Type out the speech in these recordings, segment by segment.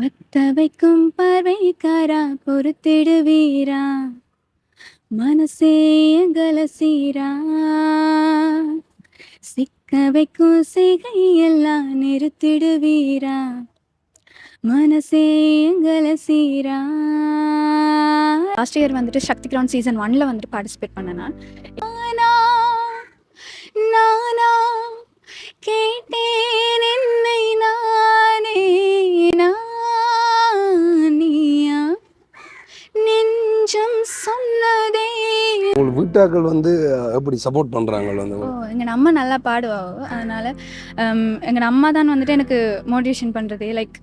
பத்த வைக்கும் பார்வைக்காரா பொறுத்திடுவீரா மனசே எங்கள சீரா சிக்க வைக்கும் செய்கையெல்லாம் நிறுத்திடுவீரா மனசே எங்கள சீரா. லாஸ்ட் இயர் வந்துட்டு சக்தி கிரவுண்ட் சீசன் 1ல் வந்துட்டு பார்ட்டிசிபேட் பண்ணேன் நான். நானா கேட்டேன் என்னை நானே நீயா நெஞ்சம் சொன்னதே. உங்கள் வீட்டாக்கள் வந்து எப்படி சப்போர்ட் பண்ணுறாங்க வந்து? எங்கள் அம்மா நல்லா பாடுவாங்க, அதனால் எங்கள் அம்மா தான் வந்துட்டு எனக்கு மோட்டிவேஷன் பண்ணுறது. லைக்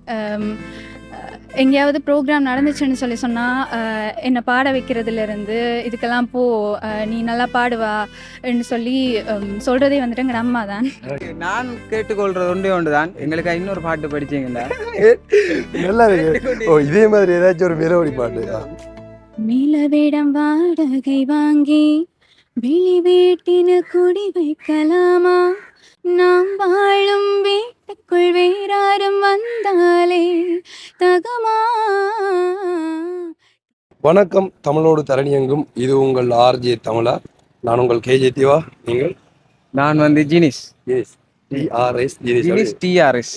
எங்கேயாவது ப்ரோக்ராம் நடந்துச்சுன்னு சொன்னால் என்னை பாட வைக்கிறதுலேருந்து இதுக்கெல்லாம் நீ நல்லா பாடுவான்னு சொல்லி சொல்கிறதே வந்துட்டு எங்கள் அம்மா தான். நான் கேட்டுக்கொள்கிறது ஒன்று தான், எங்களுக்கு இன்னொரு பாட்டு படிச்சீங்களா? நல்லா இருக்கு. இதே மாதிரி ஏதாச்சும் ஒரு மெலோடி பாட்டு. நிலவேடம் வாடகை வாங்கி வெளி வீட்டில் குடி வைக்கலாமா? நாம் வாழும் வீட்டுக்குள் வேறாரும் வந்தாலே தகுமா? வணக்கம், தமிழோடு தரணியெங்கும். இது உங்கள் ஆர்ஜே தமிழா. நான் உங்கள் கேஜே திவா. நீங்கள்? நான் வந்து ஜினிஸ். டிஆர்எஸ்.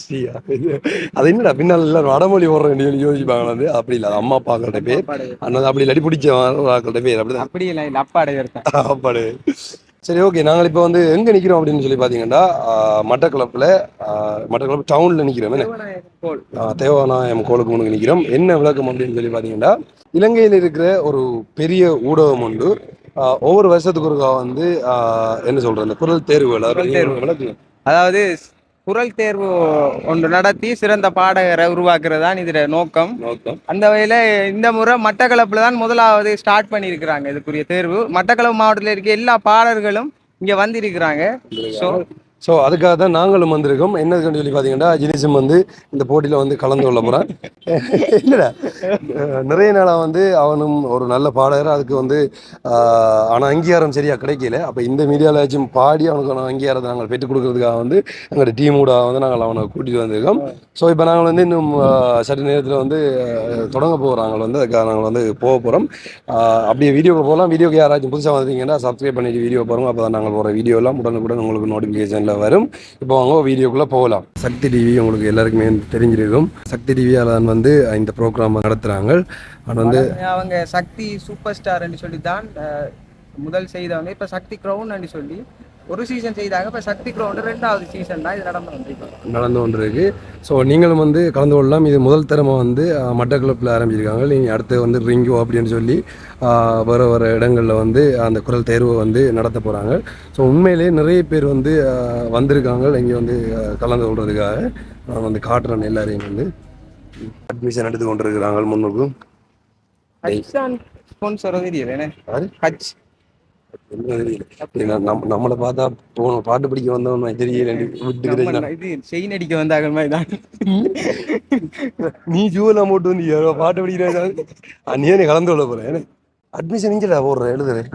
அது என்னடா பின்னால் எல்லாரும் வடமொழி ஓடுறேன் யோசிப்பாங்க. வந்து அப்படி இல்லை, அம்மா அப்பாக்களோட பேர். அண்ணா அப்படி இல்லாட்டி பிடிச்ச பேர் அப்படிதான். அப்படி இல்லை, அப்பாடே அப்பாடு. சரி, ஓகே. நாங்கள் இப்போ வந்து எங்கே நிற்கிறோம் அப்படின்னு சொல்லி பார்த்தீங்கன்னா, மட்டக்களப்பில் டவுனில் நிற்கிறோம். தேவாநாயம் கோளுக்கு முன்னுக்கு நிற்கிறோம். என்ன விளக்கம் அப்படின்னு சொல்லி பார்த்தீங்கன்னா, இலங்கையில் இருக்கிற ஒரு பெரிய ஊடகம் உண்டு. ஒவ்வொரு வருஷத்துக்கு ஒருக்கா வந்து என்ன சொல்கிறது, இந்த குரல் தேர்வு, அதாவது குரல் தேர்வு ஒன்று நடத்தி சிறந்த பாடகரை உருவாக்குறது தான் இதோட நோக்கம். அந்த வகையில் இந்த முறை மட்டக்களப்பில் தான் முதலாவது ஸ்டார்ட் பண்ணியிருக்கிறாங்க இதுக்குரிய தேர்வு. மட்டக்களப்பு மாவட்டத்தில் இருக்க எல்லா பாடல்களும் இங்கே வந்திருக்கிறாங்க. ஸோ அதுக்காக தான் நாங்களும் வந்திருக்கோம். என்னதுன்னு சொல்லி பார்த்தீங்கன்னா, ஜினிஸும் வந்து இந்த போட்டியில் வந்து கலந்து கொள்ள போகிறான். இல்லைடா, நிறைய நாளாக வந்து அவனும் ஒரு நல்ல பாடகர். அதுக்கு வந்து ஆனால் அங்கீகாரம் சரியாக கிடைக்கல. அப்போ இந்த மீடியாவில் பாடி அவனுக்கு அங்கீகாரத்தை நாங்கள் பெற்றுக் கொடுக்கறதுக்காக வந்து எங்களோட டீமோட வந்து நாங்கள் அவனை கூட்டிகிட்டு வந்திருக்கோம். ஸோ இப்போ நாங்கள் வந்து இன்னும் சற்று நேரத்தில் வந்து தொடங்க போகிறாங்க. வந்து அதுக்காக நாங்கள் வந்து போக போகிறோம். அப்படியே வீடியோக்கு போகலாம். வீடியோக்கு யாராச்சும் புதுசாக வந்தீங்கன்னா சப்ஸ்கிரைப் பண்ணிட்டு வீடியோ பாருங்கள். அப்போ தான் நாங்கள் போகிற வீடியோலாம் உடனுக்குடன் உங்களுக்கு நோட்டிஃபிகேஷனில் வரும். இப்போ அவங்க வீடியோக்குள்ளே போகலாம். சக்தி டிவி உங்களுக்கு எல்லாருக்குமே தெரிஞ்சிருக்கும். சக்தி டிவியால் தான் வந்து இந்த ப்ரோக்ராம் நடத்துகிறாங்க. ஆனால் வந்து அவங்க சக்தி சூப்பர் ஸ்டார்ன்னு சொல்லி தான் முதல் செய்தவங்க. இப்போ சக்தி கிரவுண்ட் சொல்லி ஒரு சீசன் செய்தாங்க. இப்போ சக்தி கிரவுண்ட் 2வது சீசன் தான் இது நடந்து கொண்டிருக்கு. ஸோ நீங்களும் வந்து கலந்து கொள்ளலாம். இது முதல் தரமாக வந்து மட்டக்களப்பில் ஆரம்பிச்சிருக்காங்க. நீங்கள் அடுத்து வந்து ரிங்கோ அப்படின்னு சொல்லி வர இடங்களில் வந்து அந்த குரல் தேர்வை வந்து நடத்த போகிறாங்க. ஸோ உண்மையிலேயே நிறைய பேர் வந்து வந்திருக்காங்க இங்கே வந்து கலந்து கொள்றதுக்காக. நான் வந்து காட்டுறேன் எல்லாரையும் வந்து அட்மிஷன் எடுத்து கொண்டிருக்கிறாங்க. முன்னுக்கு நம்மளை பார்த்தா போகணும் பாட்டு பிடிக்க வந்தவன் தெரியல. செயின் அடிக்க வந்தாங்க மாதிரி. நீ ஜூவெல்லாம் போட்டு வந்து பாட்டு பிடிக்கிறாங்க. நீ கலந்து கொள்ள போறேன். அட்மிஷன் இங்கடா போடுறேன், எழுதுறேன்.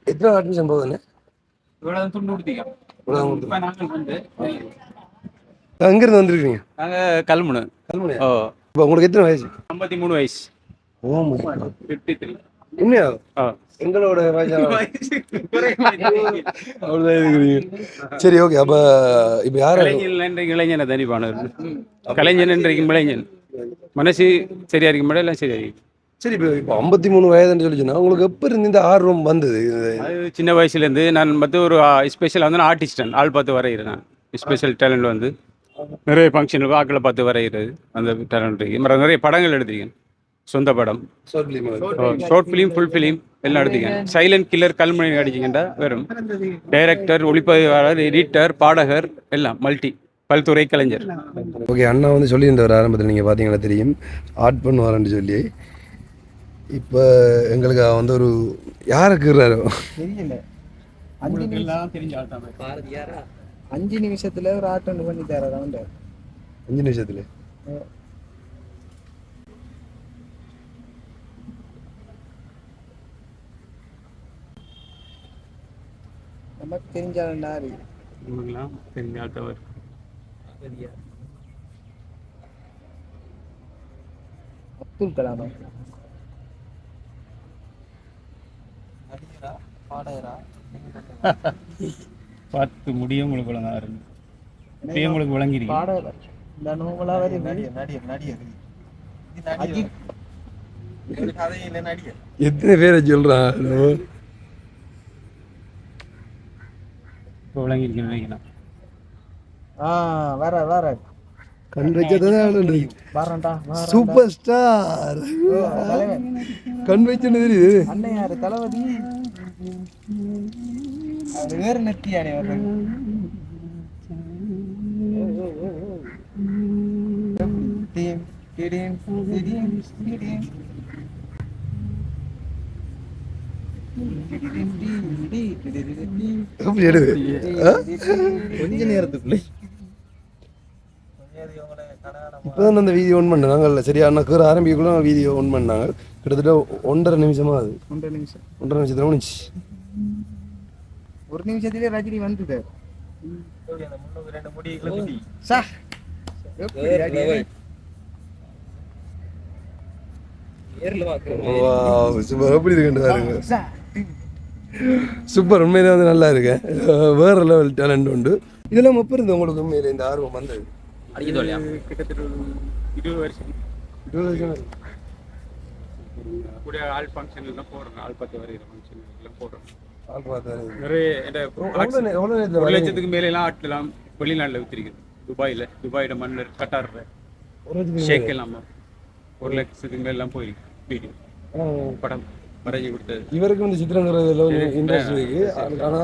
எத்தனை அட்மிஷன் போகுதுன்னு எங்கிருந்து வந்திருக்கீங்க? நாங்க கல்முனை. இப்போ உங்களுக்கு எத்தனை வயசு? 53 வயசு. உண்மையா? எங்களோட சரி, ஓகே. அப்ப இப்ப யாரு இளைஞனை தனிப்பானவர் கலைஞன் இன்றைக்கும் இளைஞன் மனசு சரியா இருக்கும் மேடம், எல்லாம் சரியா இருக்கும். சரி, இப்போ 53 வயதுன்னு சொல்லிச்சுன்னா உங்களுக்கு எப்போ இருந்து இந்த ஆர்வம் வந்தது? அது சின்ன வயசுலேருந்து நான் வந்து ஒரு ஸ்பெஷல் வந்து ஆர்டிஸ்டன் ஆள் பார்த்து வரைகிறேன். நான் ஸ்பெஷல் டேலண்ட் வந்து நிறைய ஃபங்க்ஷனுக்கு ஆக்களை பார்த்து வரைகிறது அந்த டேலண்ட் இருக்கு. நிறைய படங்கள் எடுத்திருக்கேன். சொந்த படம், ஷார்ட் ஃபிலிம், ஃபுல் ஃபிலிம் எல்லாம் எடுத்திருக்கேன். சைலண்ட் கில்லர் கல்முனை அடிச்சிங்கன்னா வெறும் டைரக்டர், ஒளிப்பதிவாளர், எடிட்டர், பாடகர் எல்லாம் மல்டி பல்துறை கலைஞர். ஓகே, அண்ணா வந்து சொல்லியிருந்தவர் ஆரம்பத்தில் நீங்கள் பார்த்தீங்கன்னா தெரியும் ஆர்ட் பண்ணுவார்ன்னு சொல்லி. இப்போ எங்களுக்கு வந்து ஒரு யாருக்கு தெரியல, 5 நிமிஷத்துல ஒரு ஆர்ட் ஒன்று பண்ணி தர 5 நிமிஷத்துல நமக்கு தெரிஞ்சாலும் தெரிஞ்சால்தவர் அப்துல் கலாம் பார்த்து முடியும் உங்களுக்கு விளங்காது இப்பயும் உங்களுக்கு விளங்கிருக்கு பாடகர் இந்த நோவலா வரி அஜித் எத்தனை பேரை சொல்றான் இப்போ விளங்கிருக்கேன்னு நினைக்கிறேன் வேற கண் வச்சதான் வரண்டா சூப்பர் ஸ்டார் கண் வச்சுன்னு தெரியுது அண்ணன் யாரு தளபதி அது வேறு நெத்தியானே வருது அப்படி எடுது கொஞ்ச நேரத்துக்குள்ளே இப்போதான் அந்த வீடியோ ஒன் பண்ணேன் நாங்கள் சரியா அண்ணா ஆரம்பிக்குள்ள வீடியோ ஒன் பண்ணாங்க கிட்டத்தட்ட 1.5 நிமிஷமா அது 1 நிமிஷம் 1.5 நிமிஷத்துல முடிச்சு ஒரு நிமிஷத்திலே ரஜினி வந்துட்டார் சூப்பர் எப்படி இருக்கு பாருங்க சூப்பர் உண்மையிலே வந்து நல்லா இருக்கு வேற லெவல் டேலண்ட் உண்டு இதெல்லாம் எப்போ இருந்து உங்களுக்கு உண்மையில இந்த ஆர்வம் வந்தது கிட்டத்தட்ட 20 வருஷம் 20 வருஷம் கூட ஆள் ஃபங்க்ஷன்ல தான் போடுறேன் ஆள் 10 வரையிற ஃபங்க்ஷன்ல போடுறேன் ஆள் பார்த்தா நிறைய எவ்வளோ 1 லட்சத்துக்கு மேலே எல்லாம் ஆட்லாம் வெளிநாட்டில் வித்திருக்குது துபாயில மன்னர் கட்டார்ல ஷேக் எல்லாம் 1 லட்சத்துக்கு மேல எல்லாம் போயிருக்கு வீடியோ படம் வரைஞ்சி கொடுத்தது இவருக்கு வந்து சித்திரங்கிறதுல இன்ட்ரெஸ்ட் இருக்கு ஆனா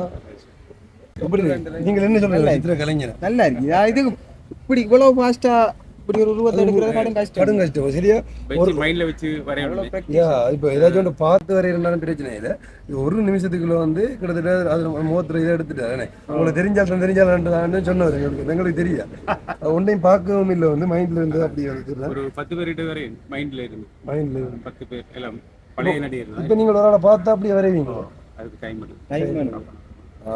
எப்படி நீங்கள் என்ன சொல்றீங்க சித்திர கலைஞர் நல்லா இருக்கு இது இப்படி இவ்வளவு ஃபாஸ்டா இப்படி ஒரு உருவத்தை எடுக்கிறது கடும் கஷ்டம் சரியா வச்சு மைண்ட்ல வச்சு வரையணும் இப்போ ஏதாச்சும் ஒன்று பார்த்து வரையிறனாலும் பிரச்சனை இல்லை இது 1 நிமிஷத்துக்குள்ள வந்து கிட்டத்தட்ட அது முகத்துல இதை எடுத்துட்டாரு உங்களுக்கு தெரிஞ்சாலும் சொன்னவர் எங்களுக்கு தெரியா ஒன்றையும் பார்க்கவும் இல்லை வந்து மைண்ட்ல இருந்து அப்படி வந்து ஒரு 10 பேர்கிட்ட வரை மைண்ட்ல இருந்து 10 பேர் எல்லாம் பழைய நடிகர் இப்போ நீங்கள் ஒரு ஆளை பார்த்தா அப்படியே வரைவீங்க அதுக்கு டைம் எடுக்கும்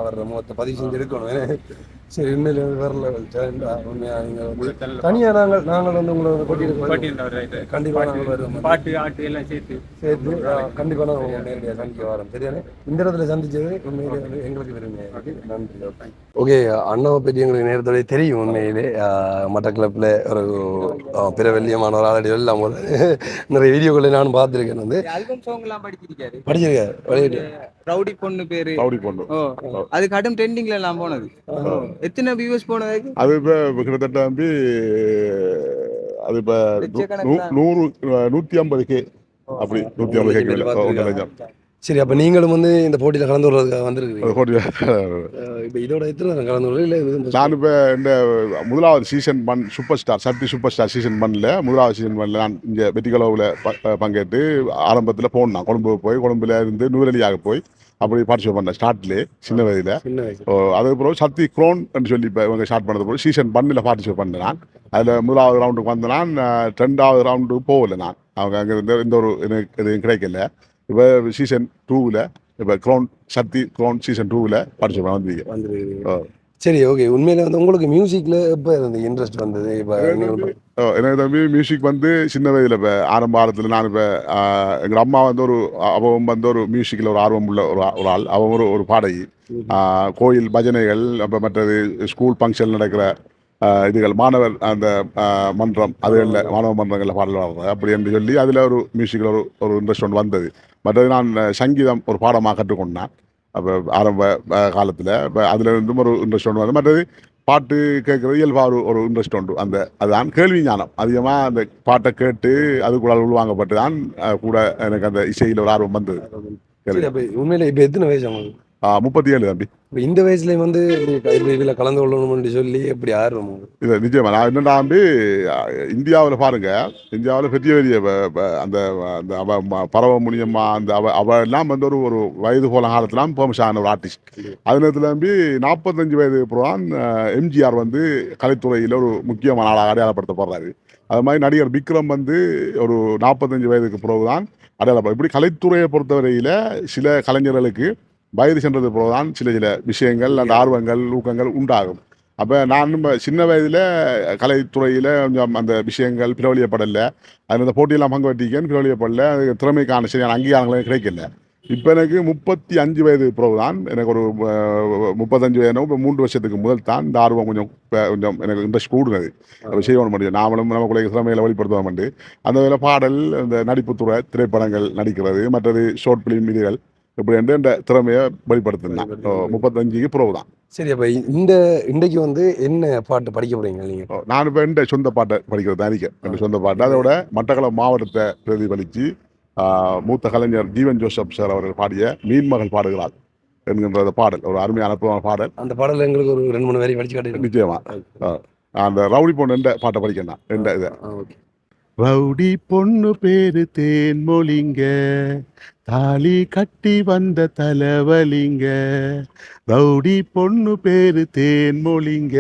வர்ற முகத்தை பதிவு செஞ்சு எடுக்கணும் சரி உண்மையில வேற லெவல் உண்மையா நீங்கள் வந்து தனியாக நாங்கள் வந்து உங்களை கண்டிப்பாக நாங்கள் வருவோம் பாட்டு ஆட்டு எல்லாம் சேர்த்து கண்டிப்பாக நாங்கள் நேரடியாக சந்திக்க வரோம் சரியான இந்த இடத்துல சந்திச்சது உண்மையிலே வந்து எங்களுக்கு பெருமையாக நன்றி ஓகே அண்ணாவை பற்றி எங்களுக்கு நேரத்தோட தெரியும் உண்மையிலே மட்டக்களப்பில் ஒரு பிரபல்யமான ஒரு ஆளடி எல்லாம் போல நிறைய வீடியோக்களை நானும் பார்த்துருக்கேன் வந்து ஆல்பம் சாங் எல்லாம் படிச்சிருக்காரு படிச்சிருக்காரு ரவுடி பொண்ணு பேரு அது கடும் ட்ரெண்டிங்ல எல்லாம் போனது எத்தனை வியூஸ் போனது அது இப்போ கிட்டத்தட்ட வந்து அது இப்போ 150K அப்படி 150K சரி அப்போ நீங்களும் வந்து இந்த போட்டியில் கலந்து கொள்றதுக்காக வந்துருக்கீங்க இப்போ இதோட எத்தனை கலந்து கொள்ள இல்லை நான் இப்போ இந்த முதலாவது சீசன் 1 சூப்பர் ஸ்டார் சக்தி சூப்பர் ஸ்டார் சீசன் 1ல முதலாவது சீசன் 1ல நான் இங்கே வெற்றிகளவில் பங்கேற்று ஆரம்பத்தில் போனேன் கொழும்புல இருந்து நூறலியாக போய் அப்படி பார்ட்டிசிபேட் பண்ணேன் ஸ்டார்ட்லேயே சின்ன வயதில் அதுக்கப்புறம் சக்தி க்ரோன் சொல்லி இப்போ இவங்க ஸ்டார்ட் பண்ணது போது சீசன் 1ல பார்ட்டிசிபேட் பண்ணேன் நான் அதில் முதலாவது ரவுண்டுக்கு வந்த நான் 2வது ரவுண்டுக்கு போகலை நான் அவங்க அங்கே இருந்து எந்த ஒரு இது கிடைக்கல இப்போ சீசன் 2ல இப்போ சக்தி க்ரோன் சீசன் 2ல பார்ட்டிசிபேட் வந்தீங்க சரி ஓகே உண்மையில வந்து உங்களுக்கு மியூசிக்ல எப்போ இருந்து இன்ட்ரெஸ்ட் வந்தது இப்போ எனக்கு தம்பி மியூசிக் வந்து சின்ன வயதில் இப்போ ஆரம்பத்தில் நான் இப்போ எங்கள் அம்மா வந்து அவன் வந்து ஒரு மியூசிக்கில் ஒரு ஆர்வம் உள்ள ஒரு ஆள் அவன் ஒரு பாடகி கோயில் பஜனைகள் அப்போ மற்றது ஸ்கூல் ஃபங்க்ஷன் நடக்கிற இதுகள் மாணவர் அந்த மன்றம் அதுகளில் மாணவ மன்றங்களில் பாடல் வர்றது அப்படி என்று சொல்லி அதில் ஒரு மியூசிக்கில் ஒரு இன்ட்ரெஸ்ட் ஒன்று வந்தது மற்றது நான் சங்கீதம் ஒரு பாடமாக கற்றுக்கொண்டேன் அப்போ ஆரம்ப காலத்தில் இப்போ அதில் இருந்தும் ஒரு இன்ட்ரெஸ்ட் ஒன்று வந்து மற்றது பாட்டு கேட்குறது இயல்பாக ஒரு இன்ட்ரெஸ்ட் உண்டு அதுதான் கேள்வி ஞானம் அதிகமாக அந்த பாட்டை கேட்டு அதுக்குள்ள உள்வாங்கப்பட்டு தான் கூட எனக்கு அந்த இசையில் ஒரு ஆர்வம் வந்தது உண்மையில இப்போ எத்தனை வயசு அவங்களுக்கு 37 தம்பி இப்போ இந்த வயசுலேயும் வந்து இதில் கலந்து கொள்ளணும்னு சொல்லி எப்படி ஆர்வம் இது நிச்சயமா நான் என்னென்னா வந்து இந்தியாவில் பாருங்க இந்தியாவில் பெரிய அந்த அந்த பரவ முனியம்மா அந்த அவெல்லாம் வந்து ஒரு வயது போல காலத்துலாம் ஃபேமஸான ஒரு ஆர்டிஸ்ட் அது நேரத்தில் வந்து 45 வயது அப்புறம் எம்ஜிஆர் வந்து கலைத்துறையில் ஒரு முக்கியமான ஆளாக அடையாளப்படுத்தப்படுறாரு அது மாதிரி நடிகர் விக்ரம் வந்து ஒரு 45 வயதுக்கு பிறகு தான் அடையாளப்படும் இப்படி கலைத்துறையை பொறுத்தவரையில் சில கலைஞர்களுக்கு வயது சென்றது போலதான் சில விஷயங்கள் அந்த ஆர்வங்கள் ஊக்கங்கள் உண்டாகும் அப்போ நான் சின்ன வயதில் கலைத்துறையில் கொஞ்சம் அந்த விஷயங்கள் பிரபலியப்படலை. அதில் இந்த போட்டியெல்லாம் பங்கு பெற்றிருக்கேன், பிரபலியப்படலை. அது திறமைக்கான சரியான அங்கீகாரங்களும் கிடைக்கல. இப்போ எனக்கு 35 வயது பிறகு தான் எனக்கு ஒரு 35 வயது இப்போ 3 வருஷத்துக்கு முதல் தான் இந்த ஆர்வம் கொஞ்சம் கொஞ்சம் எனக்கு இன்ட்ரெஸ்ட் கூடுனது. செய்ய முடியும் நாமளும் நமக்குள்ள திறமையில வெளிப்படுத்த வேண்டி அந்த வேலை பாடல், இந்த நடிப்புத்துறை, திரைப்படங்கள் நடிக்கிறது, மற்றது ஷார்ட் ஃபிலிம் இதுகள் இப்படி இந்த திறமையை வெளிப்படுத்தினா 35க்கு பிறகு தான். சரி, அப்போ இன்றைக்கு வந்து என்ன பாட்டு படிக்க போறீங்க நீங்கள்? நான் இப்போ என் சொந்த பாட்டை படிக்கிறது தான் இருக்கேன். என் சொந்த பாட்டு அதோட மட்டக்களப்பு மாவட்டத்தை பிரதிபலித்து மூத்த கலைஞர் ஜீவன் ஜோசப் சார் அவர்கள் பாடிய மீன்மகள் பாடுகிறார் என்கின்ற பாடல் ஒரு அருமையான பாடல். அந்த பாடல் எங்களுக்கு ஒரு 2-3 வரி படிச்சு காட்டி. நிச்சயமா அந்த ரவுடி பொண்ணு என்ற பாட்டை படிக்கணும். என்ற இதை ரவுடி பொண்ணு பேரு தேன்மொழிங்க, தாலி கட்டி வந்த தலைவலிங்க. ரவுடி பொண்ணு பேரு தேன்மொழிங்க,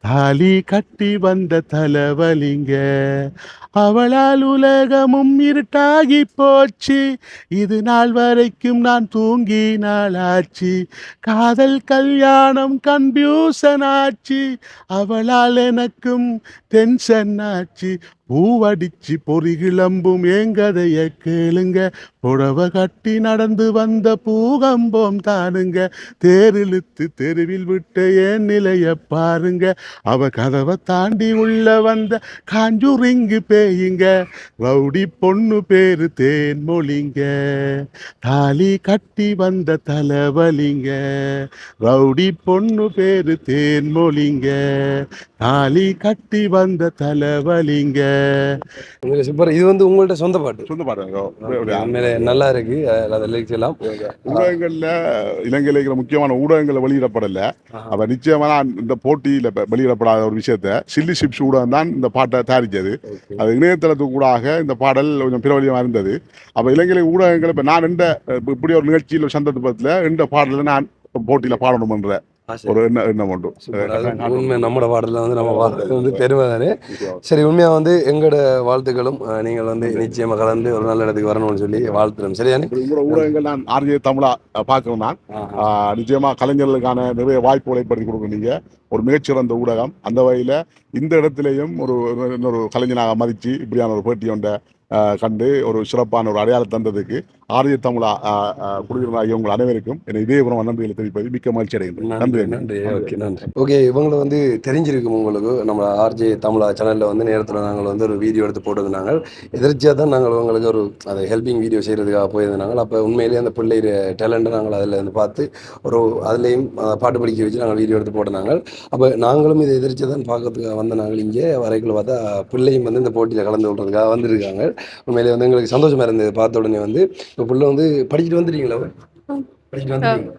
தாலி கட்டி வந்த தலைவலிங்க. அவளால் உலகமும் இருட்டாகி போச்சு, இது நாள் வரைக்கும் நான் தூங்கி நாளாச்சு. காதல் கல்யாணம் கன்ஃபியூசன் ஆச்சு, அவளால் எனக்கும் டென்ஷன் ஆச்சு. பூவடிச்சு பொறிகிளம்பும் எங்கதைய கேளுங்க, புடவை கட்டி நடந்து வந்த பூகம்பம் தானுங்க. தேரிழுத்து தெருவில் விட்ட என் நிலைய பாருங்க, அவ கதவை தாண்டி உள்ள வந்த காஞ்சுரிங்கு பேயுங்க. ரவுடி பொண்ணு பேரு தேன்மொழிங்க, தாலி கட்டி வந்த தலைவலிங்க. ரவுடி பொண்ணு பேரு தேன்மொழிங்க, தாலி கட்டி வந்த தலைவலிங்க. சூப்பர். இது வந்து உங்கள்ட்ட சொந்த பாட்டு? சொந்த பாட்டு நல்லா இருக்கு. எல்லாம் ஊடகங்கள்ல இலங்கையில் இருக்கிற முக்கியமான ஊடகங்களை வெளியிடப்படல. அப்ப நிச்சயமா இந்த போட்டியில வெளியிடப்படாத ஒரு விஷயத்த சில்லி சிப்ஸ் ஊடகம் தான் இந்த பாட்டை தயாரிச்சது. அது இணையதளத்துக்கு கூடாக இந்த பாடல் கொஞ்சம் பிரபலியமா இருந்தது. அப்ப இலங்கை ஊடகங்கள் இப்ப நான் இப்படி ஒரு நிகழ்ச்சியில் ஒரு சந்தர்ப்பத்தில் இந்த பாடல நான் போட்டியில பாடணும்ன்ற ஒரு எண்ணம் உண்டு. உண்மை நம்மளோட பாடல வந்து நம்ம பாடுறது வந்து பெருமை தானே. சரி, உண்மையா வந்து எங்களோட வாழ்த்துக்களும் நீங்கள் வந்து நிச்சயமா கலந்து ஒரு நல்ல இடத்துக்கு வரணும்னு சொல்லி வாழ்த்துறோம். சரியானே. உங்களோட ஊடகங்கள் நான் RJ தமிழா பார்க்கிறேன். நான் நிச்சயமா கலைஞர்களுக்கான நிறைய வாய்ப்புகளை ஏற்படுத்தி கொடுக்குறீங்க. ஒரு மிகச்சிறந்த ஊடகம். அந்த வகையில இந்த இடத்திலையும் இன்னொரு கலைஞனாக மதிச்சு இப்படியான ஒரு பேட்டி ஒன்றை கண்டு ஒரு சிறப்பான ஒரு அடையாளம் தந்ததுக்கு RJ தமிழா குடியிருந்த உங்கள் அனைவருக்கும் என இதேபுரம் நன்றிகளை தெரிவிப்பது மிக்க மகிழ்ச்சி அடைகின்றேன். நன்றி. நன்றி. ஓகே, நன்றி. ஓகே, இவங்களை வந்து தெரிஞ்சிருக்கும் உங்களுக்கு. நம்ம RJ தமிழா சேனலில் வந்து நேரத்தில் நாங்கள் வந்து ஒரு வீடியோ எடுத்து போட்டிருந்தாங்க. எதிர்ச்சியாக தான் நாங்கள் உங்களுக்கு ஒரு அதை ஹெல்பிங் வீடியோ செய்கிறதுக்காக போயிருந்தாங்க. அப்போ உண்மையிலேயே அந்த பிள்ளை டேலண்ட்டை நாங்கள் அதில் வந்து பார்த்து ஒரு அதுலேயும் பாட்டு படிக்க வச்சு நாங்கள் வீடியோ எடுத்து போட்டிருந்தாங்க. அப்போ நாங்களும் இதை எதிர்த்து தான் பார்க்கறதுக்காக வந்த நாங்கள் இங்கே வரைக்குள்ள பார்த்தா பிள்ளையும் வந்து இந்த போட்டியில் கலந்து கொள்றதுக்காக வந்திருக்காங்க. உண்மையிலே வந்து எங்களுக்கு சந்தோஷமாக இருந்தது. பார்த்த உடனே வந்து இப்போ பிள்ளை வந்து படிச்சுட்டு வந்துட்டீங்களா? படிச்சுட்டு வந்துட்டீங்க.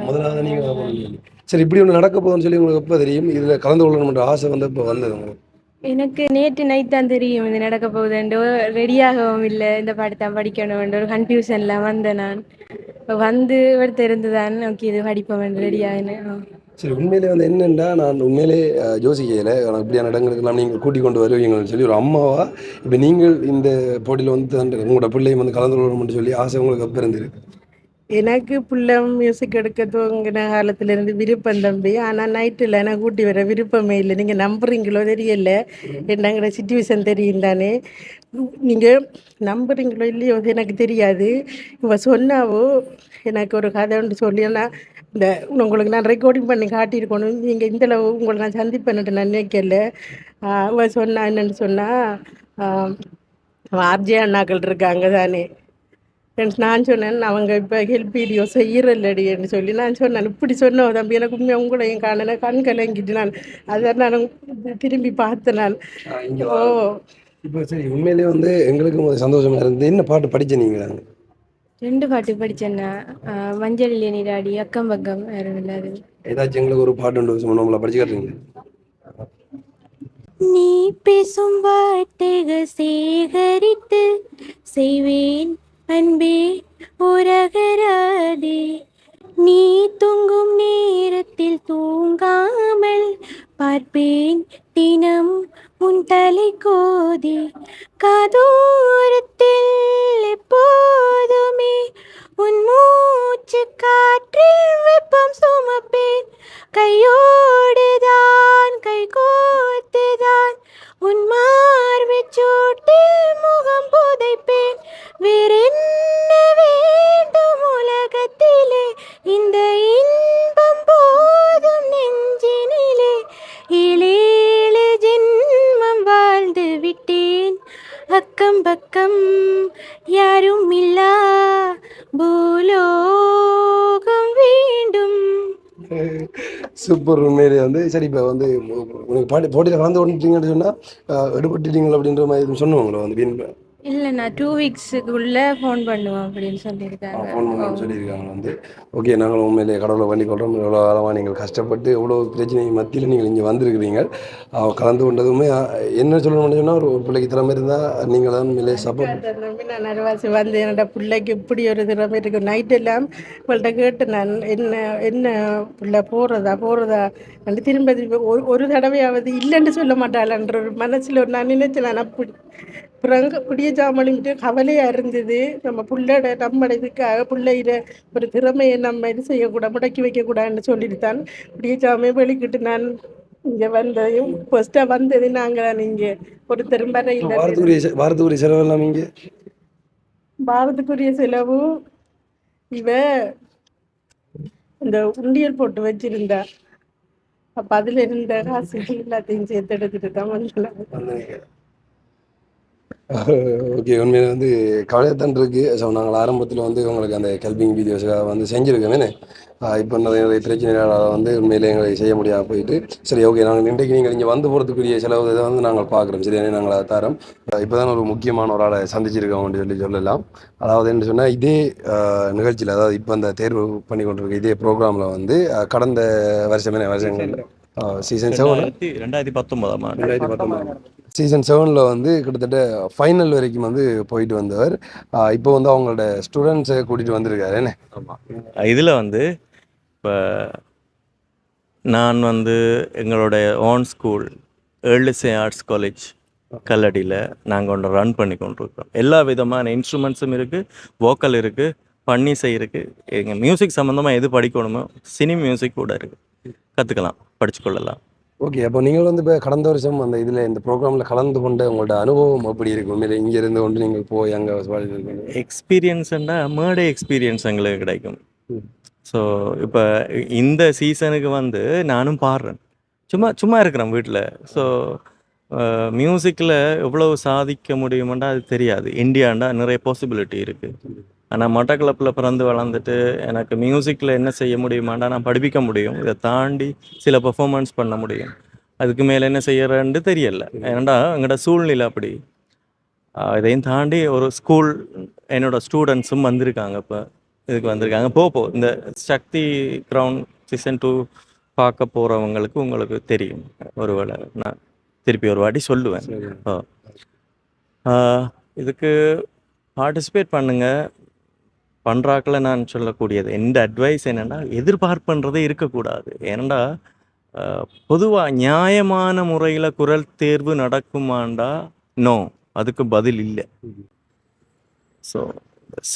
முதலாவது நீங்கள் சரி, இப்படி ஒன்று நடக்க போகுதுன்னு சொல்லி உங்களுக்கு எப்போ தெரியும்? இதில் கலந்து கொள்ளணும்ன்ற ஆசை வந்து இப்போ வந்தது உங்களுக்கு? எனக்கு நேற்று நைட் தான் தெரியும் இது நடக்க போகுதுண்டு. ரெடியாகவும் இல்லை, இந்த பாட்டு தான் படிக்கணும்ன்ற ஒரு கன்ஃபியூஷனில் வந்தேன். நான் வந்து தெரிந்து தான் ஓகே இது படிப்பேன் ரெடியாகினேன். சரி, உண்மையிலே வந்து என்னென்னா நான் உண்மையிலே யோசிக்கையில் இப்படியான இடங்களுக்கெல்லாம் நீங்கள் கூட்டிக் கொண்டு வருவீங்கன்னு சொல்லி ஒரு அம்மாவா இப்போ நீங்கள் இந்த போட்டியில் வந்து உங்களோட பிள்ளையும் வந்து கலந்து கொள்ளணும்னு சொல்லி ஆசை உங்களுக்கு எப்போ இருந்திருக்கு? எனக்கு பிள்ளை மியூசிக் எடுக்க துவங்கின காலத்திலேருந்து விருப்பம் தம்பி. ஆனால் நைட்டில் எனக்கு கூட்டி வர விருப்பமே இல்லை. நீங்கள் நம்புறீங்களோ தெரியல, என்னங்கிற சுச்சுவேஷன் தெரியும் தானே. நீங்கள் நம்புறீங்களோ இல்லையோ எனக்கு தெரியாது. இவ சொன்னாவோ எனக்கு ஒரு கதை ஒன்று சொல்லி நான் இந்த உங்களுக்கு நான் ரெக்கார்டிங் பண்ணி காட்டியிருக்கணும். நீங்கள் இந்தளவு உங்களை நான் சந்திப்பேன்ட்டு நான் நினைக்கல. அவ சொன்னா என்னென்னு சொன்னால் RJ அண்ணாக்கள் இருக்காங்க தானே. நான் சொன்னேன் அவங்க இப்போ ஹெல்ப் வீடியோ செய்யறல்லடின்னு சொல்லி நான் சொன்னேன். இப்படி சொன்னோம் தம்பி, எனக்கு உண்மையாக உங்களையும் காணல, கண் கலங்கிட்டு நான் அதை நான் திரும்பி பார்த்தேன். நான் ஓ இப்போ சரி, உண்மையிலே வந்து எங்களுக்கு சந்தோஷமா இருந்தது. என்ன பாட்டு படிச்ச நீங்களா? 2 பாட்டு படித்தேன்னா மஞ்சள் நீராடி அக்கம் பக்கம் இல்லாது. ஏதாச்சும் எங்களுக்கு ஒரு பாட்டு ஒன்று நம்மள படிச்சு காட்டுறீங்க? நீ பேசும் வார்த்தைகள் சேகரித்து செய்வேன் அன்பே உரகராதே. நீ தூங்கும் நேரத்தில் தூங்காமல் பார்ப்பேன் தினம் உன் தலை கோதி காதோரத்தில் எப்போதுமே உன் மூச்சு காற்றில் வெப்பம் சுமப்பேன் கையோடுதான் கை கோர்த்துதான் உன் மார்பைச் சூட்டில் முகம் புதைப்பேன் வேறென்ன வேண்டும் உலகத்திலே இந்த இன்பம் போதும் நெஞ்சினிலே ஏழேழு ஜென்மம் வாழ்ந்து விட்டேன் அக்கம் பக்கம் யாரும் இல்லா பூலோகம் வேண்டும். சூப்பர். உண்மையிலே வந்து சரி, இப்போ வந்து உனக்கு போட்டியில் கலந்து கொண்டுட்டீங்கன்னு சொன்னால் எடுபட்டுட்டீங்களா அப்படின்ற மாதிரி எதுவும் சொன்னவங்களோ வந்து வீண் இல்லை, நான் 2 வீக்ஸுக்குள்ளே ஃபோன் பண்ணுவேன் அப்படின்னு சொல்லியிருக்காங்க. ஃபோன் பண்ணணும்னு சொல்லியிருக்காங்க வந்து. ஓகே, நாங்கள் உண்மையிலே கடவுளை வேண்டிக் கொள்கிறோம். எவ்வளோ காலமாக நீங்கள் கஷ்டப்பட்டு எவ்வளோ பிரச்சனை மத்தியில் நீங்கள் இங்கே வந்திருக்கிறீங்க. கலந்து கொண்டதுமே என்ன சொல்லணும்னு சொன்னால் ஒரு பிள்ளைக்கு திறமை இருந்தால் நீங்கள் தான் உண்மையிலே சப்போர்ட். நான் நரவாசி வந்து என்னோட பிள்ளைக்கு இப்படி ஒரு திறமை இருக்கு. நைட் எல்லாம் இவள்கிட்ட கேட்டு நான் என்ன என்ன பிள்ளை போகிறதா வந்து திரும்ப ஒரு தடவையாவது இல்லைன்னு சொல்ல மாட்டாளன்ற ஒரு மனசில் நான் நினைச்சேன். நான் அப்படி பிறங்க பிடிய ஜாமலிங்கிட்டு கவலையாக இருந்தது. நம்ம நம்ம இதுக்காக பிள்ளையிட ஒரு திறமையை நம்ம இது செய்யக்கூடாது, முடக்கி வைக்கக்கூடாதுன்னு சொல்லிட்டு தான் பிடிய ஜாமையை வெளிக்கிட்டு நான் இங்கே வந்ததையும் ஃபர்ஸ்ட்டாக வந்தது நாங்கள் தான். இங்கே ஒரு திரும்ப இல்லை. வாரத்துக்குரிய செலவு எல்லாம் இங்கே பாரதுக்குரிய செலவு இவ இந்த உண்டியல் போட்டு வச்சிருந்தா. அப்போ அதில் இருந்த காசுகள் எல்லாத்தையும் சேர்த்து எடுத்துட்டு தான் வந்தேன். ஓகே, உண்மையில வந்து கவலையத்தான் இருக்குது. ஸோ நாங்கள் ஆரம்பத்தில் வந்து உங்களுக்கு அந்த ஹெல்பிங் வீடியோஸுக்காக வந்து செஞ்சுருக்கோமே. இப்போ நிறைய பிரச்சனைகளால் வந்து உண்மையிலே எங்களை செய்ய முடியாமல் போயிட்டு சரி ஓகே, நாங்கள் இன்றைக்கு நீங்கள் இங்கே வந்து போகிறதுக்குரிய செலவு இதை வந்து நாங்கள் பார்க்குறோம். சரியானே, நாங்கள் அதை தரோம். இப்போ தான் ஒரு முக்கியமான ஒரு ஆளை சந்திச்சிருக்கோம் அப்படின்னு சொல்லலாம். அதாவது என்ன சொன்னால் இதே நிகழ்ச்சியில், அதாவது இப்போ அந்த தேர்வு பண்ணி கொண்டிருக்க இதே ப்ரோக்ராமில் வந்து கடந்த வருஷங்கள் சீசன் 7 2019 சீசன் 7 வந்து கிட்டத்தட்ட ஃபைனல் வரைக்கும் வந்து போயிட்டு வந்தவர். இப்போ வந்து அவங்களோட ஸ்டூடெண்ட்ஸை கூட்டிகிட்டு வந்திருக்காரு. என்ன இதில் வந்து இப்போ நான் வந்து எங்களோட ஓன் ஸ்கூல் ஏர்லிசே ஆர்ட்ஸ் காலேஜ் கல்லடியில் நாங்கள் ஒன்று ரன் பண்ணி கொண்டிருக்கோம். எல்லா விதமான இன்ஸ்ட்ருமெண்ட்ஸும் இருக்குது, வோக்கல் இருக்குது, பன்னிசை இருக்குது. எங்கள் மியூசிக் சம்மந்தமாக எது படிக்கணுமோ சினி மியூசிக் கூட இருக்குது, கற்றுக்கலாம், படிச்சுக்கொள்ளலாம். ஓகே, அப்போ நீங்கள் வந்து இப்போ கடந்த வருஷம் அந்த இதில் இந்த ப்ரோக்ராமில் கலந்து கொண்ட உங்களோட அனுபவம் அப்படி இருக்கும்? உண்மையிலே இங்கே இருந்து கொண்டு நீங்கள் போய் அங்கே எக்ஸ்பீரியன்ஸ்ன்னா மேடே எக்ஸ்பீரியன்ஸ் எங்களுக்கு கிடைக்கும். ஸோ இப்போ இந்த சீசனுக்கு வந்து நானும் பாடுறேன், சும்மா இருக்கிறேன் வீட்டில். ஸோ மியூசிக்கில் எவ்வளவு சாதிக்க முடியுமெண்டா அது தெரியாது. இந்தியாண்டா நிறைய பாசிபிலிட்டி இருக்குது. ஆனால் மட்டக்களப்பில் பிறந்து வளர்ந்துட்டு எனக்கு மியூசிக்கில் என்ன செய்ய முடியுமாண்டா நான் படிப்பிக்க முடியும், இதை தாண்டி சில பெர்ஃபார்மன்ஸ் பண்ண முடியும். அதுக்கு மேலே என்ன செய்யறேன்னு தெரியல. ஏன்னாண்டா எங்களோட சூழ்நிலை அப்படி. இதையும் தாண்டி ஒரு ஸ்கூல் என்னோடய ஸ்டூடெண்ட்ஸும் வந்திருக்காங்க. இப்போ இதுக்கு வந்திருக்காங்க. இந்த சக்தி கிரவுண்ட் சீசன் 2 பார்க்க போகிறவங்களுக்கு உங்களுக்கு தெரியும். ஒருவேளை நான் திருப்பி ஒரு வாட்டி சொல்லுவேன். இதுக்கு பார்ட்டிசிபேட் பண்ணுங்கள். பண்ணுறாக்கில் நான் சொல்லக்கூடியது எந்த அட்வைஸ் என்னென்னா, எதிர்பார்ப்புன்றதே இருக்கக்கூடாது. ஏன்னா பொதுவாக நியாயமான முறையில் குரல் தேர்வு நடக்குமாண்டா நோ, அதுக்கு பதில் இல்லை. ஸோ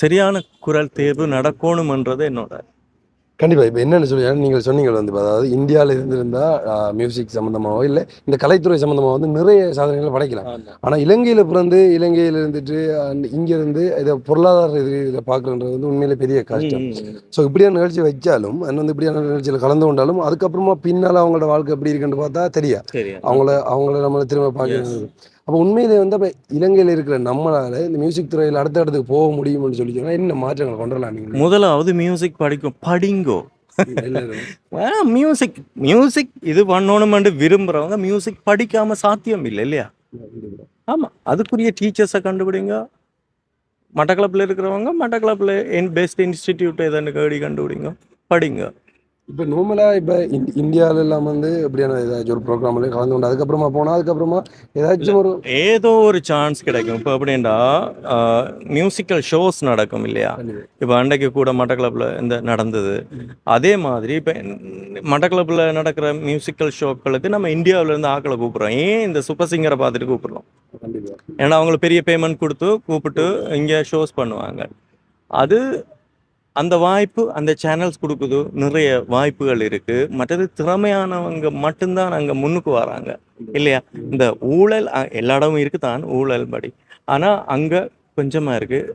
சரியான குரல் தேர்வு நடக்கணுமன்றது என்னோட கண்டிப்பாக. இப்போ என்னென்னு சொல்லி நீங்கள் சொன்னீங்க வந்து, அதாவது இந்தியாவில் இருந்திருந்தால் மியூசிக் சம்மந்தமாகவோ இல்லை இந்த கலைத்துறை சம்மந்தமாக வந்து நிறைய சாதனைகளை படைக்கலாம். ஆனால் இலங்கையில் பிறந்து இலங்கையில் இருந்துட்டு இங்கேருந்து இதை பொருளாதார இதில் பார்க்குறது வந்து உண்மையிலே பெரிய கஷ்டம். ஸோ இப்படியான நிகழ்ச்சி வச்சாலும் வந்து இப்படியான நிகழ்ச்சியில் கலந்து கொண்டாலும் அதுக்கப்புறமா பின்னால் அவங்களோட வாழ்க்கை எப்படி இருக்குன்னு பார்த்தா தெரியாது. அவங்கள நம்மளை திரும்ப பார்க்கறது. அப்போ உண்மையிலே வந்து அப்போ இலங்கையில் இருக்கிற நம்மளால் இந்த மியூசிக் துறையில் அடுத்த இடத்துக்கு போக முடியும்னு சொல்லி சொன்னால் என்ன மாற்றங்களை கொண்டு வரலாம்? நீங்கள் முதலாவது மியூசிக் படிங்கோ. மியூசிக் இது பண்ணணுமென்று விரும்புகிறவங்க மியூசிக் படிக்காமல் சாத்தியம் இல்லை இல்லையா? ஆமாம், அதுக்குரிய டீச்சர்ஸை கண்டுபிடிங்க. மட்டக்களப்பில் இருக்கிறவங்க மட்டக்களப்பில் பெஸ்ட் இன்ஸ்டிடியூட் எதுன்னு கேடி கண்டுபிடிங்க, படிங்க. இப்போ நார்மலாக இப்போ இந்தியாவில எல்லாம் வந்து எப்படியான ஏதாச்சும் ஒரு ப்ரோக்ராம்ல கலந்து கொண்டு அதுக்கப்புறமா போனால் அதுக்கப்புறமா ஏதாச்சும் ஒரு ஏதோ ஒரு சான்ஸ் கிடைக்கும். இப்போ எப்படின்னா மியூசிக்கல் ஷோஸ் நடக்கும் இல்லையா? இப்போ அன்றைக்கு கூட மட்டக்களப்பில் இந்த நடந்தது. அதே மாதிரி இப்போ மட்டக்களப்பில் நடக்கிற மியூசிக்கல் ஷோக்களுக்கு நம்ம இந்தியாவிலேருந்து ஆட்களை கூப்பிட்றோம். ஏன் இந்த சூப்பர் சிங்கரை பார்த்துட்டு கூப்பிட்றோம்? கண்டிப்பாக ஏன்னா அவங்களுக்கு பெரிய பேமெண்ட் கொடுத்து கூப்பிட்டு இங்கே ஷோஸ் பண்ணுவாங்க. அது அந்த வாய்ப்பு அந்த சேனல்ஸ் கொடுக்குது. நிறைய வாய்ப்புகள் இருக்குது. மற்றது திறமையானவங்க மட்டும்தான் அங்கே முன்னுக்கு வராங்க இல்லையா? இந்த ஊழல் எல்லா இடமும் இருக்குதான் ஊழல் படி. ஆனால் அங்கே கொஞ்சமாக இருக்குது.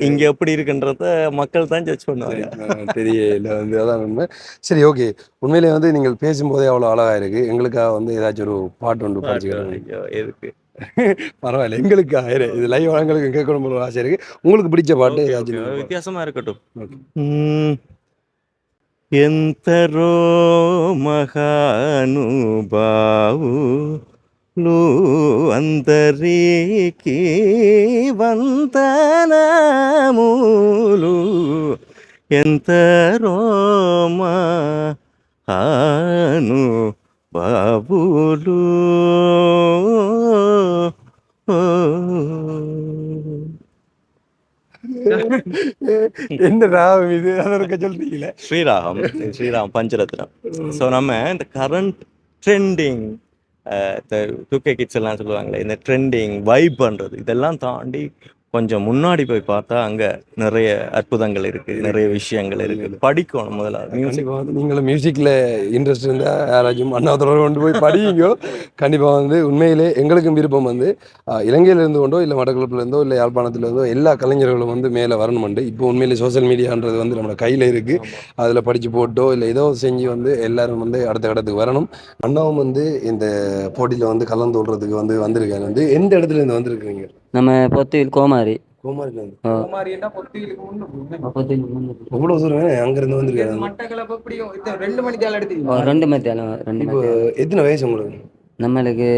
இங்கே எப்படி இருக்குன்றத மக்கள் தான் ஜட்ஜ் பண்ணுவாங்க. தெரியல வந்து அதான் உண்மை. சரி ஓகே, உண்மையிலே வந்து நீங்கள் பேசும்போதே அவ்வளோ அழகாக இருக்குது. எங்களுக்காக வந்து ஏதாச்சும் ஒரு பாட்டு ஒன்று படிச்சுக்கிறேன். ஐயோ, எதுக்கு? பரவாயில்ல, எங்களுக்கு இது லைவ் எங்களுக்கு கேட்கணும் ஒரு ஆசை இருக்குது. உங்களுக்கு பிடிச்ச பாட்டு Okay, ஏதாச்சும் okay. வித்தியாசமா இருக்கட்டும். Okay. ఎంతరో మహానుభావు అందరికీ వందనములు ఎంతరో మహానుభావులు என்ன ராகம் இது அதற்கு சொல்றீங்களே? ஸ்ரீராகம் ஸ்ரீராம் பஞ்சரத்னம். ஸோ நம்ம இந்த கரண்ட் ட்ரெண்டிங் இந்த 2K கிட்ஸ் எல்லாம் சொல்லுவாங்களே, இந்த ட்ரெண்டிங் வைப் பண்ணுறது இதெல்லாம் தாண்டி கொஞ்சம் முன்னாடி போய் பார்த்தா அங்கே நிறைய அற்புதங்கள் இருக்குது, நிறைய விஷயங்கள் இருக்குது. படிக்கணும் முதல்ல மியூசிக். கண்டிப்பாக வந்து நீங்களும் மியூசிக்கில் இன்ட்ரெஸ்ட் இருந்தால் யாராச்சும் அண்ணாவத்தோட கொண்டு போய் படிங்க. கண்டிப்பாக வந்து உண்மையிலே எங்களுக்கும் விருப்பம் வந்து இலங்கையிலேருந்து கொண்டோ இல்லை மட்டக்களப்புலேருந்தோ இல்லை யாழ்ப்பாணத்துலேருந்தோ எல்லா கலைஞர்களும் வந்து மேலே வரணுமெண்டு. இப்போ உண்மையிலே சோஷியல் மீடியான்றது வந்து நம்மளோட கையில் இருக்குது. அதில் படித்து போட்டோ இல்லை ஏதோ செஞ்சு வந்து எல்லாரும் வந்து அடுத்த கடத்துக்கு வரணும். அண்ணாவும் வந்து இந்த போட்டியில் வந்து கலந்து கொள்றதுக்கு வந்து வந்திருக்காரு. வந்து எந்த இடத்துல இருந்து வந்திருக்கிறீங்க? நம்ம பொத்தியில் கோமாரி கோமாரிலேருந்து. குமாரின்னா பொத்தியிலுக்கு முன்னுக்கு. எவ்வளோ தூரம் அங்கேருந்து வந்திருக்காரு? மட்டக்களப்பு எப்படியும் 2 மணி தேவை எடுத்து 2 மத்தியாலம் 2 இப்போ மத்தியாலம் எத்தனை வயசு உங்களுக்கு? நம்மளுக்கு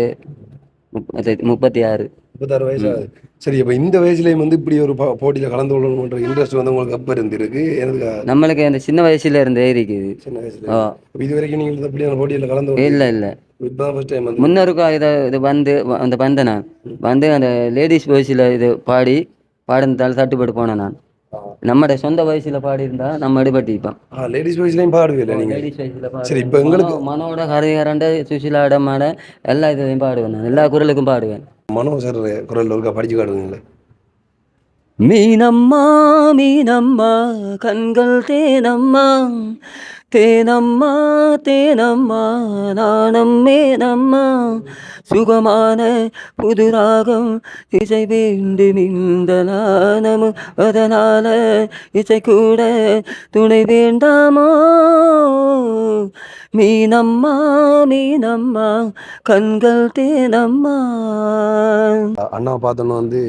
36. 36 வயசு ஆகுது. சரி, அப்போ இந்த வயசுலேயும் வந்து இப்படி ஒரு போட்டியில் கலந்து கொள்ளணுன்ற இன்ட்ரெஸ்ட் வந்து உங்களுக்கு அப்போ இருந்திருக்கு? எனக்கு நம்மளுக்கு அந்த சின்ன வயசுல இருந்தே இருக்குது. சின்ன வயசுல இது வரைக்கும் நீங்கள் இப்படியான போட்டியில் கலந்து இல்லை இல்லை இப்போதான் ஃபர்ஸ்ட் டைம் வந்து முன்னருக்கும் இது வந்து அந்த வந்தேன் நான் வந்து அந்த லேடிஸ் வாய்ஸில் இது பாடினதால தட்டுப்பட்டு போனேன் நான். நம்மட சொந்த வயசுல பாடி இருந்தா நம்ம எடுபட்டிப்போம். லேடிஸ் வாய்ஸ்லையும் பாடுவீல்ல நீங்கள்? லேடிஸ் வயசுல சரி, இப்போ எங்களுக்கு மனோட ஹரிஹரண்ட சுசிலாட மாட எல்லா இதுலையும் பாடுவேன் நான். எல்லா குரலுக்கும் பாடுவேன். மனோ சார் குரல் ஒருக்கா படிச்சு காட்டுவீங்களே? மீனம்மா மீனம்மா கண்கள் தேனம்மா தேனம்மா தேனம்மா நாணம் மேனம்மா சுகமான புதுராகம் இசை வேண்டும் இந்த நாணமும் அதனால இசை கூட துணை வேண்டாமோ மீனம்மா மீனம்மா கண்கள் தேனம்மா. அண்ணாவை பார்த்தோன்னு வந்து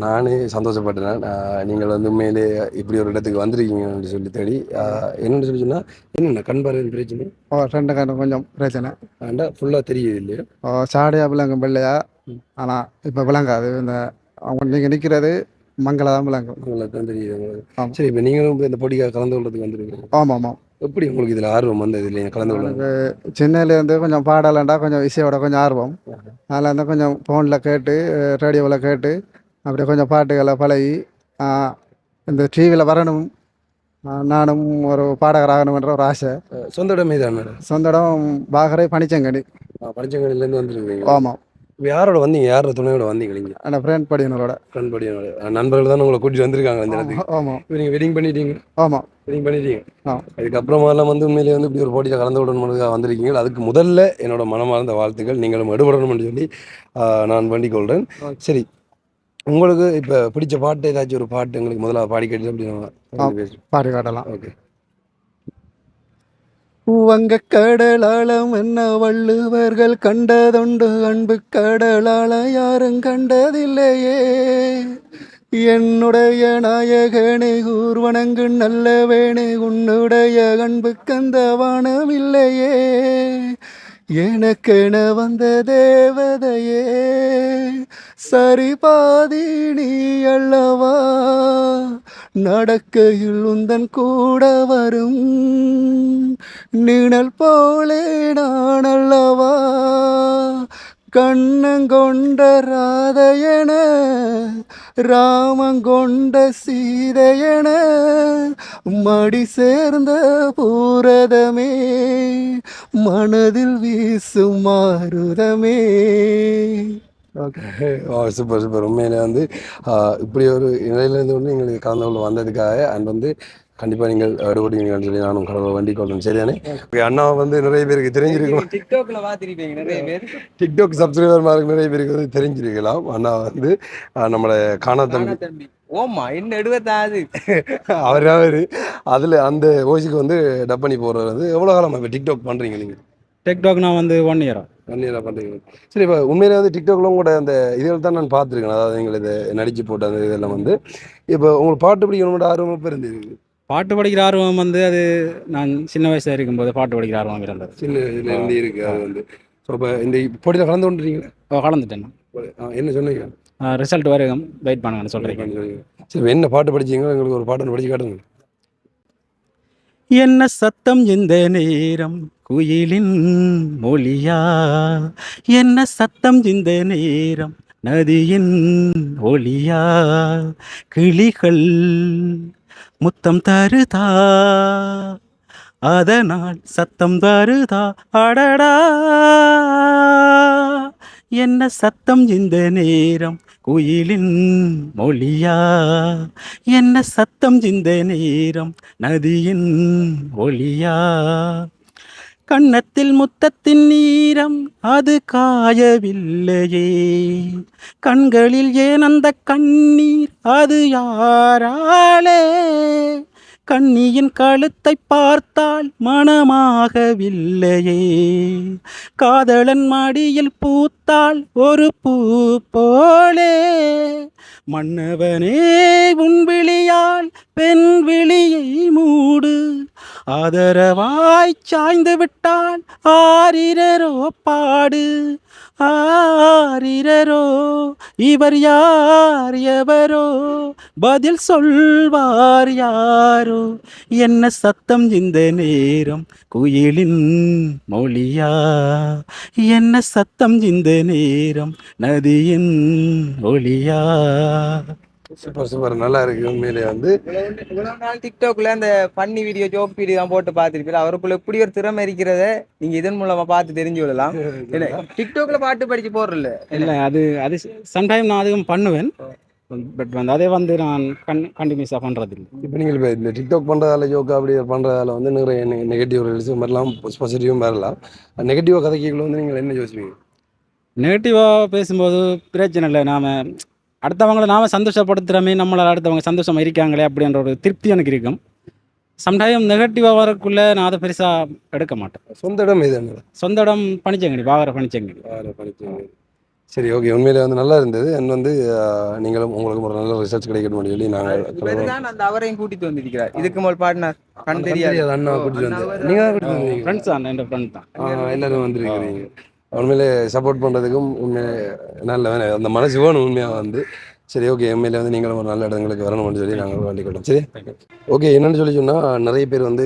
நானே சந்தோஷப்பட்டேன். நீங்கள் வந்து உண்மையிலே இப்படி ஒரு இடத்துக்கு வந்திருக்கீங்கன்னு சொல்லி தேடி என்னென்னு சொல்லி சொன்னால் என்னென்ன கண் பார்வை பிரச்சனை? 2 கண்ணு கொஞ்சம் பிரச்சனை. ஆண்டா ஃபுல்லாக தெரியுது இல்லையா? சாடையாக விளங்கும் வெள்ளையா, ஆனால் இப்போ விளங்காது. இந்த அவங்க நீங்கள் நிற்கிறது மங்களாக விளங்கும். உங்களுக்கு தான் தெரியுது உங்களுக்கு. ஆமாம். சரி, இப்போ நீங்களும் இப்போ இந்த போட்டிக்காக கலந்து கொள்றதுக்கு வந்திருக்கீங்க. ஆமாம் ஆமாம். எப்படி உங்களுக்கு இதில் ஆர்வம் வந்தது இல்லையா கலந்து கொள்ள? எனக்கு சின்னலேருந்து கொஞ்சம் பாடலாண்டா கொஞ்சம் இசையோட கொஞ்சம் ஆர்வம். அதில் வந்து கொஞ்சம் ஃபோனில் கேட்டு ரேடியோவில் கேட்டு அப்படியே கொஞ்சம் பாட்டுகளை பழகி இந்த டிவியில் வரணும், நானும் ஒரு பாடகராகணுன்ற ஒரு ஆசை. சொந்த இடம் மீதான்? சொந்த இடம் பாகரை பனிச்சங்கடி. பனிச்சங்கடியிலேருந்து வந்துருக்கீங்க? ஆமாம். இப்போ யாரோட வந்தீங்க? யாரோட துணையோட வந்தீங்க நீங்கள்? அந்த ஃப்ரெண்ட் படியினரோட. ஃப்ரெண்ட் படியோட நண்பர்கள் தான் உங்களை கூட்டிட்டு வந்திருக்காங்க இந்த இடத்துக்கு. ஆமாம். இப்போ நீங்கள் வெட்டிங் பண்ணிட்டீங்க? ஆமாம். வெட்டிங் பண்ணிட்டீங்க. ஆ. அதுக்கப்புறமாலாம் வந்து உண்மையிலேயே வந்து இப்படி ஒரு போட்டியில் கலந்து விடணும்னு வந்திருக்கீங்க. அதுக்கு முதல்ல என்னோட மனமார்ந்த வாழ்த்துக்கள். நீங்களும் எடுபடணும்னு சொல்லி நான் வேண்டிக் கொள்கிறேன். சரி, உங்களுக்கு இப்போ பிடிச்ச பாட்டு ஏதாச்சும் ஒரு பாட்டு எங்களுக்கு முதல்ல பாடி கேட்டு அப்படின்னு பாடி காட்டலாம். ஓகே. வங்க கடலாளம் என்ன வள்ளுவர்கள் கண்டதுண்டு, அன்பு கடலாள யாரும் கண்டதில்லையே. என்னுடைய நாயகனே ஊர்வனங்கு நல்லவேனே, உன்னுடைய அன்பு கந்த வானமில்லையே. எனக்கென வந்த தேவதையே சரி பாதி நீ அல்லவா நடக்கையில் உந்தன் கூட வரும் நிழல் போலே நான் அல்லவா கண்ணங்கொண்ட ராதையன ராமங்கொண்ட சீதையன மடி சேர்ந்த பூரதமே மனதில் வீசும் மாறுதமே. ஓகே. Super super. உண்மையிலே வந்து இப்படி ஒரு நிலையிலேருந்து வந்து எங்களுக்கு கலந்து கொள்ள வந்ததுக்காக அண்ட் வந்து கண்டிப்பாக நீங்கள் ஈடுபடுவீங்கன்னு சொல்லி நானும் கடவுளை வேண்டிக் கொள்றேன். சரிதானே? அண்ணா வந்து நிறைய பேருக்கு தெரிஞ்சிருக்கும். டிக்டாக்ல பார்த்துருப்பீங்க நிறைய பேர். டிக்டாக் சப்ஸ்கிரைபர் மாதிரி நிறைய பேருக்கு வந்து தெரிஞ்சிருக்கலாம். அண்ணா வந்து நம்மளோட காணாத்தம்பி தம்பி ஓமா என்ன எடுவத்தாது அவர் அதில் அந்த வாய்ஸுக்கு வந்து டப் பண்ணி போடுறது வந்து எவ்வளோ காலமாக இப்போ டிக்டாக் பண்ணுறீங்க நீங்கள்? டிக்டாக் நான் வந்து 1 இயரா. 1 இயராக பண்ணுறீங்க. சரி, இப்போ உண்மையிலே வந்து டிக்டாக்லாம் கூட அந்த இதில் தான் நான் பார்த்துருக்கேன். அதாவது எங்களை இதை நடிச்சு போட்ட அந்த இதெல்லாம் வந்து இப்போ உங்களுக்கு பாட்டு பிடிக்கணும்னு ஆர்வம் இப்போ இருந்தது. பாட்டு படிக்கிற ஆர்வம் வந்து அது நான் சின்ன வயசாக இருக்கும்போது பாட்டு படிக்கிற ஆர்வம் இருந்தது. சின்ன இதுலேருந்து இருக்குது அது வந்து. ஸோ இப்போ இந்த போட்டியில் கலந்து கொண்டுறீங்களா? கலந்துட்டேன். என்ன சொன்னீங்க? ரிசல்ட் வரைக்கும் வெயிட் பண்ணுங்கன்னு சொல்கிறீங்க. சரி, என்ன பாட்டு படிச்சீங்க? எங்களுக்கு ஒரு பாட்டு படிச்சு காட்டுங்க. என்ன சத்தம் இந்த நேரம் குயிலின் மொழியா, என்ன சத்தம் இந்த நேரம் நதியின் ஒளியா, கிளிகள் முத்தம் தருதா அதனால் சத்தம் தருதா அடடா, என்ன சத்தம் இந்த நேரம் குயிலின் மொழியா, என்ன சத்தம் இந்த நேரம் நதியின் ஒளியா, கன்னத்தில் முத்தத்தின் நீரம் அது காயவில்லையே, கண்களில் ஏன் அந்த கண்ணீர் அது யாராலே, கண்ணியின் கழுத்தை பார்த்தால் மனமாகவில்லையே, காதலன் மடியில் பூத்தாள் ஒரு பூ போலே, மன்னவனே உன் விழியால் பெண் விழியை மூடு, ஆதரவாய் சாய்ந்து விட்டால் ஆரிரரோ பாடு, ஆரிரரோ இவர் யார் எவரோ பதில் சொல்வார் யாரோ, என்ன சத்தம் இந்த நேரம் குயிலின் மொழியா, என்ன சத்தம் இந்த நேரம் நதியின் ஒளியா. சூப்பர் சூப்பர், நல்லா இருக்கு. உண்மையிலே வந்து இவ்வளவு நாள் டிக்டாக்ல அந்த ஃபன்னி வீடியோ ஜோக் வீடியோ தான் போட்டு பார்த்துருப்பீங்க. அவருக்குள்ள இப்படி ஒரு திறமை இருக்கிறத நீங்க இதன் மூலமா பார்த்து தெரிஞ்சு கொள்ளலாம். டிக்டாக்ல பாட்டு படிச்சு போடுறல இல்லை, அது அது சம்டைம் நான் அதுவும் பண்ணுவேன். பட் வந்து அதே வந்து நான் கண்டினியூஸாக பண்ணுறது இல்லை. இப்போ நீங்கள் இப்போ இந்த டிக்டாக் பண்ணுறதால ஜோக்கா அப்படி பண்ணுறதால வந்து நிறைய நெகட்டிவ் ரில்ஸ் மாதிரிலாம் பாசிட்டிவும் வரலாம். நெகட்டிவாக கதைக்குள்ள வந்து நீங்கள் என்ன யோசிப்பீங்க? நெகட்டிவாக பேசும்போது பிரச்சனை இல்லை. நாம் அடுத்தவங்களை நாம் சந்தோஷப்படுத்துகிறமே, நம்மளால் அடுத்தவங்க சந்தோஷமாக இருக்காங்களே அப்படின்ற ஒரு திருப்தி எனக்கு இருக்கும். சம்டைம் நெகட்டிவாக வரக்குள்ள நான் அதை பெருசாக எடுக்க மாட்டேன். சொந்த இடம் இது என்ன? சொந்த இடம் பனிச்சங்கடி, வாகர பனிச்சங்கடி. சரி, ஓகே. உண்மையிலே வந்து நல்லா இருந்தது. அண்ட் வந்து நீங்களும் உங்களுக்கு ஒரு நல்ல ரிசல்ட் கிடைக்கணும்னு சொல்லி நாங்கள் அந்த அவரையும் கூட்டிட்டு வந்திருக்கிறார். இதுக்கு முதல் பாட்னர் கண் தெரியாது அண்ணா கூட்டிட்டு வந்து நீங்கள் ஃப்ரெண்ட்ஸ் தான், என் ஃப்ரெண்ட் தான். எல்லாரும் வந்துருக்கிறீங்க. உண்மையிலே சப்போர்ட் பண்ணுறதுக்கும் உண்மையிலே நல்ல அந்த மனசு வேணும் உண்மையாக வந்து. சரி, ஓகே. உண்மையிலே வந்து நீங்களும் ஒரு நல்ல இடங்களுக்கு வரணும்னு சொல்லி நாங்கள் வேண்டிக் கொள்வோம். சரி, ஓகே. என்னென்னு சொல்லி சொன்னால் நிறைய பேர் வந்து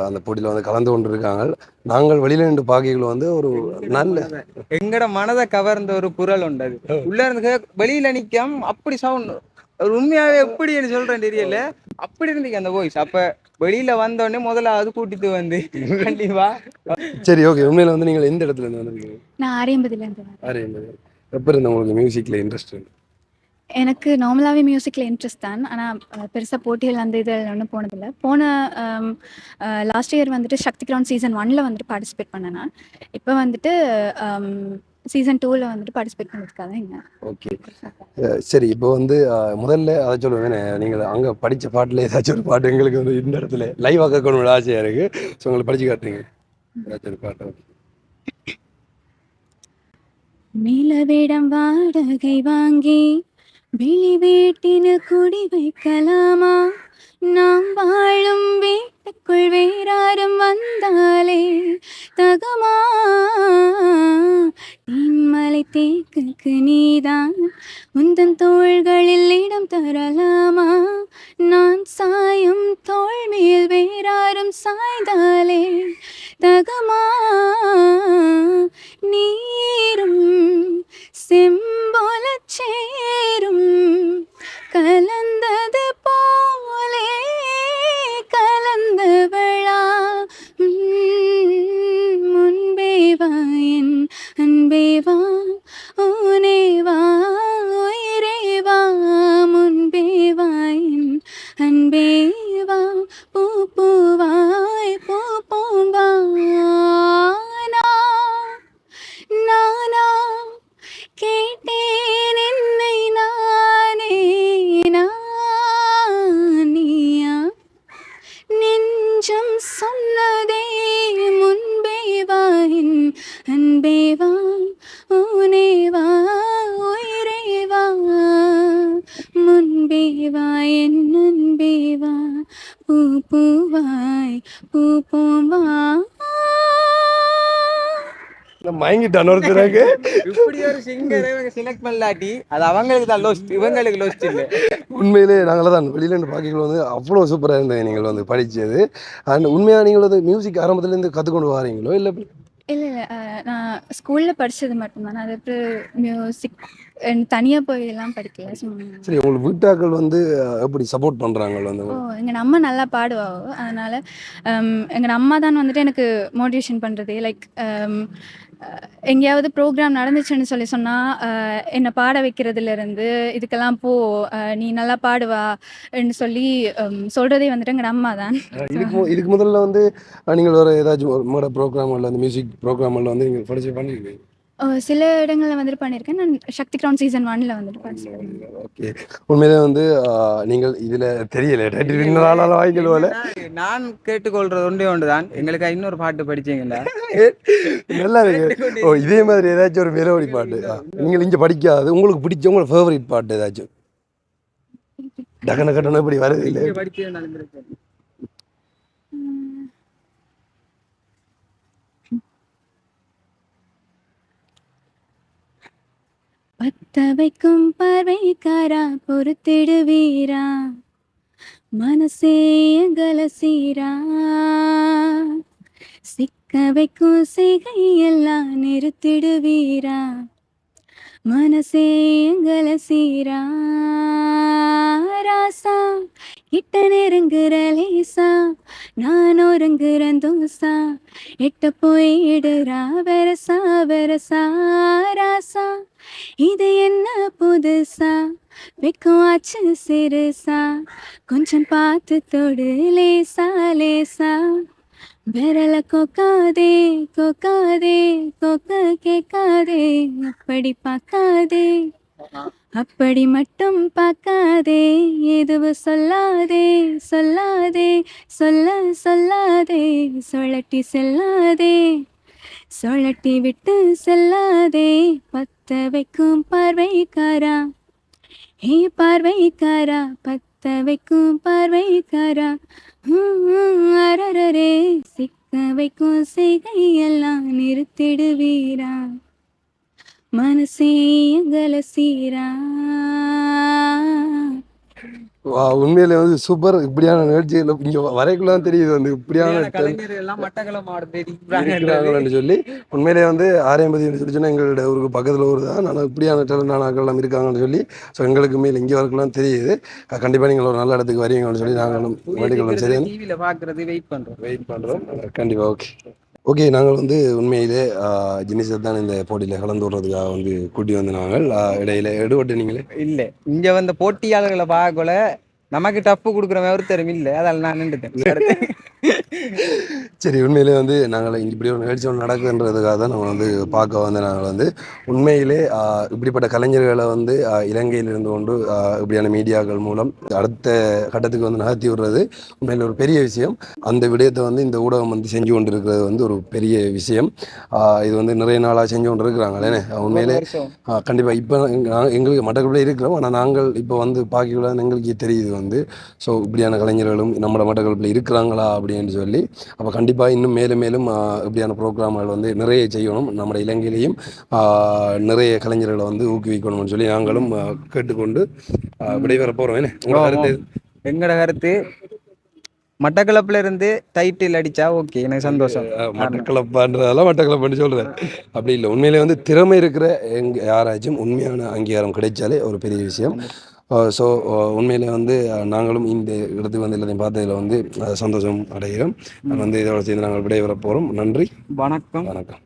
அந்த போட்டியில் வந்து கலந்து கொண்டு இருக்காங்க. நாங்கள் வெளியில நின்று பாக்கிகளை வந்து ஒரு நல்ல எங்கட மனதை கவர்ந்த ஒரு குரல் உண்டு. அது உள்ள இருந்து வெளியில நிற்கும் அப்படி சவுண்ட் உண்மையாவே எப்படின்னு சொல்றேன் தெரியல, அப்படி இருந்துச்சு அந்த வாய்ஸ். அப்ப வெளியில வந்தோடனே முதலாவது கூட்டிட்டு வந்து கண்டிப்பா. சரி, ஓகே. உண்மையில வந்து நீங்கள் எந்த இடத்துல இருந்து வந்திருக்கீங்க? நான் ஆரியம்பதிலேருந்து. எப்போ இருந்து உங்களுக்கு மியூசிக்கில் இன்ட்ரெஸ்ட்? எனக்கு நார்மலாகவே மியூசிக்கில் இன்ட்ரெஸ்ட் தான். ஆனால் பெருசாக போட்டிகள் அந்த இதில் ஒன்றும் போனதில்லை. போன லாஸ்ட் இயர் வந்துட்டு சக்தி கிரவுண்ட் சீசன் 1 வந்துட்டு பார்ட்டிசிபேட் பண்ணேன் நான். இப்போ வந்துட்டு சீசன் 2 வந்துட்டு பார்ட்டிசிபேட் பண்ணுறதுக்காக தான் இங்கே. ஓகே, சரி. இப்போ வந்து முதல்ல அதை சொல்லுவேன், நீங்கள் அங்கே படித்த பாட்டில் ஏதாச்சும் ஒரு பாட்டு எங்களுக்கு வந்து இந்த இடத்துல லைவ் ஆக்கணும்னு ஆசையாக இருக்குது. ஸோ உங்களுக்கு படித்து காட்டுறீங்க ஏதாச்சும் ஒரு பாட்டு? நிலவிடம் வாடகை வாங்கி விழி வீட்டில் குடி வைக்கலாமா, நாம் வாழும் வீட்டுக்குள் வேறாரும் வந்தாலே தகுமா? தேன்மலை தேக்குக்கு நீதான் உந்தன் தோள்களில் இடம் தரலாமா? நான் சாயும் தோள் மேல் வேறாரும் சாய்ந்தாலே தகுமா? நீரும் செம்போலச் சேரும் கலந்தது போலே கலந்தவளா? முன்பே வா என் அன்பே வா, ஊனே வா உயிரே வா, முன்பே வா என் அன்பே வா, பூ பூவாய் பூ பூம்பா. நானா கேட்டேன் என்னை நானே, நீயா நெஞ்சம் சொன்னதே முன்பே வா என் அன்பே வா, ஊனே வா உயிரே வா, முன்பே வா என் அன்பே வா, பூ பூவாய் பூ பூவா. மயங்கிட்டான் ஒருத்தருக்கு. இப்படி ஒரு சிங்கரை செலக்ட் பண்ணலாட்டி அது அவங்களுக்கு தான் லோஸ்ட், இவங்களுக்கு லோஸ்ட் இல்லை. உண்மையிலே நாங்கள தான் வெளியிலேருந்து பார்க்கல வந்து அவ்வளோ சூப்பராக இருந்தது நீங்கள் வந்து படித்தது. அண்ட் உண்மையாக நீங்கள் வந்து மியூசிக் ஆரம்பத்துலேருந்து கற்றுக்கொண்டு வாரீங்களோ இல்லை? இல்லை இல்லை நான் ஸ்கூலில் படித்தது மட்டும்தான். அது அப்புறம் மியூசிக் தனியாக போய் எல்லாம் படிக்கல. சரி, உங்களுக்கு வீட்டாக்கள் வந்து எப்படி சப்போர்ட் பண்ணுறாங்க வந்து? எங்கள் அம்மா நல்லா பாடுவாவோ, அதனால் எங்கள் அம்மா தான் வந்துட்டு எனக்கு மோட்டிவேஷன் பண்ணுறது. லைக் எங்கேயாவது ப்ரோக்ராம் நடந்துச்சுன்னு சொல்லி சொன்னால் என்னை பாட வைக்கிறதுலேருந்து இதுக்கெல்லாம் போ, நீ நல்லா பாடுவான்னு சொல்லி சொல்கிறதே வந்துட்டு எங்கள் அம்மா தான். இதுக்கு முதல்ல வந்து நீங்கள் ஒரு ஏதாச்சும் ஒரு மேடை ப்ரோக்ராமில் வந்து மியூசிக் ப்ரோக்ராமில் வந்து நீங்கள் படிச்சு பண்ணியிருக்கீங்க? சில இடங்களில் வந்துட்டு பண்ணியிருக்கேன். நான் சக்தி கிரவுண்ட் சீசன் 1 வந்துட்டு பார்ட்டிசிபேட். ஓகே, உண்மையிலே வந்து நீங்கள் இதில் தெரியல டைட்டில் வின்னரால வாங்கிடுவோல. நான் கேட்டுக்கொள்றது ஒன்று தான், எங்களுக்கு இன்னொரு பாட்டு படிச்சீங்களா? நல்லா இருக்கு. இதே மாதிரி ஏதாச்சும் ஒரு மெலோடி பாட்டு நீங்கள் இங்கே படிக்காது உங்களுக்கு பிடிச்ச உங்களோட ஃபேவரட் பாட்டு ஏதாச்சும் டக்குனு கட்டணும் இப்படி வருது இல்லை? பத்த வைக்கும் பார்வைக்காரா பொறுத்திடுவீரா, மனசே எங்களை சீரா, சிக்க வைக்கும் செய்கையெல்லாம் நிறுத்திடுவீரா, மனசே எங்களை சீரா. ராசா கிட்ட நெருங்குற லேசா, நான் ஒருங்குறேன் தூசா, எட்ட போயிடுறா வெரசா வெரசா. ராசா இது என்ன புதுசா, வெக்கம் ஆச்சு சிறுசா, கொஞ்சம் பார்த்து தொடு லேசா லேசா. விரல கொக்காதே கொக்காதே கொக்க கேட்காதே, அப்படி பார்க்காதே அப்படி மட்டும் பார்க்காதே, எதுவும் சொல்லாதே சொல்லாதே சொல்ல சொல்லாதே, சொலட்டி செல்லாதே சொலட்டி விட்டு செல்லாதே. பத்த வைக்கும் பார்வைக்காரா, ஹே பார்வைக்காரா, பத்த வைக்கும் பார்வைக்காரா, அரரரே சிக்க வைக்கும் செய்கையெல்லாம் நிறுத்திடுவீரா, மனசே எங்களை சீரா. உண்மையிலே வந்து சூப்பர். இப்படியான நிகழ்ச்சிகள் இங்கே வரைக்குள்ள தான் தெரியுது வந்து இப்படியான இருக்கிறாங்கன்னு சொல்லி. உண்மையிலே வந்து ஆரியம்பதி சொல்லி சொன்னால் எங்களோட ஊருக்கு பக்கத்தில் ஊர் தான். ஆனால் இப்படியான டேலண்டானாக்கள்லாம் இருக்காங்கன்னு சொல்லி ஸோ எங்களுக்கு மேலே இங்கே வரைக்கும்லாம் தெரியுது. கண்டிப்பாக நீங்கள் ஒரு நல்ல இடத்துக்கு வரீங்கன்னு சொல்லி நாங்களும் வேண்டிக்கொள்ளும். சரி, டிவியில் பார்க்குறது வெயிட் பண்ணுறோம். கண்டிப்பாக. ஓகே, நாங்கள் வந்து உண்மையிலே ஜினிஸை தான் இந்த போட்டியில் கலந்து விடுறதுக்காக வந்து கூட்டி வந்து நாங்கள் இடையில எடுபட்டு நீங்களே இல்லை இங்கே வந்த போட்டியாளர்களை பார்க்கல நமக்கு டப்பு கொடுக்குற ஒருத்தரும் இல்லை, அதால் நான் நின்றுட்டேன். சரி, உண்மையிலே வந்து நாங்கள் இப்படி ஒரு நிகழ்ச்சி ஒன்று நடக்குதுன்றதுக்காக தான் நம்ம வந்து பார்க்க வந்து நாங்கள் வந்து உண்மையிலே இப்படிப்பட்ட கலைஞர்களை வந்து இலங்கையில் இருந்து கொண்டு இப்படியான மீடியாக்கள் மூலம் அடுத்த கட்டத்துக்கு வந்து நகர்த்தி விடுறது உண்மையில் ஒரு பெரிய விஷயம். அந்த விடயத்தை வந்து இந்த ஊடகம் வந்து செஞ்சு கொண்டு இருக்கிறது வந்து ஒரு பெரிய விஷயம். இது வந்து நிறைய நாளாக செஞ்சு கொண்டு இருக்கிறாங்களே உண்மையிலே கண்டிப்பாக. இப்போ எங்களுக்கு மட்டக்களப்பில் இருக்கிறோம், ஆனால் நாங்கள் இப்போ வந்து பார்க்கக்கூடாதுன்னு எங்களுக்கு தெரியுது வந்து. ஸோ இப்படியான கலைஞர்களும் நம்மளோட மட்டக்களப்பில் இருக்கிறாங்களா அப்படின்னு சொல்லி, அப்போ கண்டிப்பாக இன்னும் மேலும் மேலும் இப்படியான ப்ரோக்ராம்கள் வந்து நிறைய செய்யணும். நம்ம இலங்கையிலையும் நிறைய கலைஞர்களை வந்து ஊக்குவிக்கணும்னு சொல்லி நாங்களும் கேட்டுக்கொண்டு விடைபெற போகிறோம். எங்களோட கருத்து மட்டக்களப்புல இருந்து டைட்டில் அடிச்சா ஓகே, எனக்கு சந்தோஷம். மட்டக்களப்பான்றதெல்லாம் மட்டக்களப்புன்னு சொல்கிறேன், அப்படி இல்லை. உண்மையிலே வந்து திறமை இருக்கிற யாராச்சும் உண்மையான அங்கீகாரம் கிடைச்சாலே ஒரு பெரிய விஷயம். ஸோ உண்மையிலே வந்து நாங்களும் இந்த இடத்துக்கு வந்து எல்லாத்தையும் பார்த்ததில் வந்து சந்தோஷம் அடைகிறோம். வந்து இதோட சேர்ந்து நாங்கள் விடைபெற போகிறோம். நன்றி, வணக்கம். வணக்கம்.